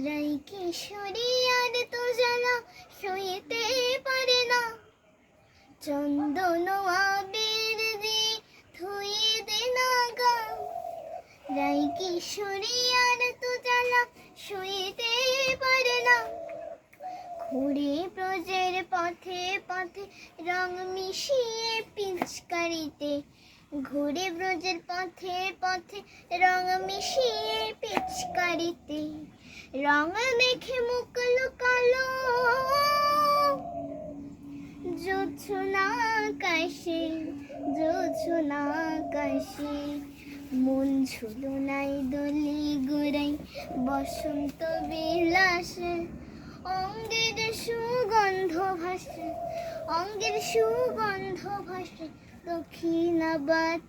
রাই কিশোরী আর তো জ্বালা সইতে পারে না, চন্দন আবির দিয়ে ধুয়ে দে না গা। রাই কিশোরী আর তো জ্বালা সইতে পারে না, ঘুরে ব্রজের পথে পথে রং মিশিয়ে পিচকারিতে, ঘুরে ব্রজের পথে পথে রং মিশিয়ে পিচকারিতে, রং দেখে মুখ লুকালো জোছনা আকাশে, জোছনা আকাশে। মন ঝুলনাই দোলে গোড়াই বসন্ত বিলাসে, অঙ্গের সুগন্ধ ভাসে, অঙ্গের সুগন্ধ ভাসে দক্ষিণা বাতাসে।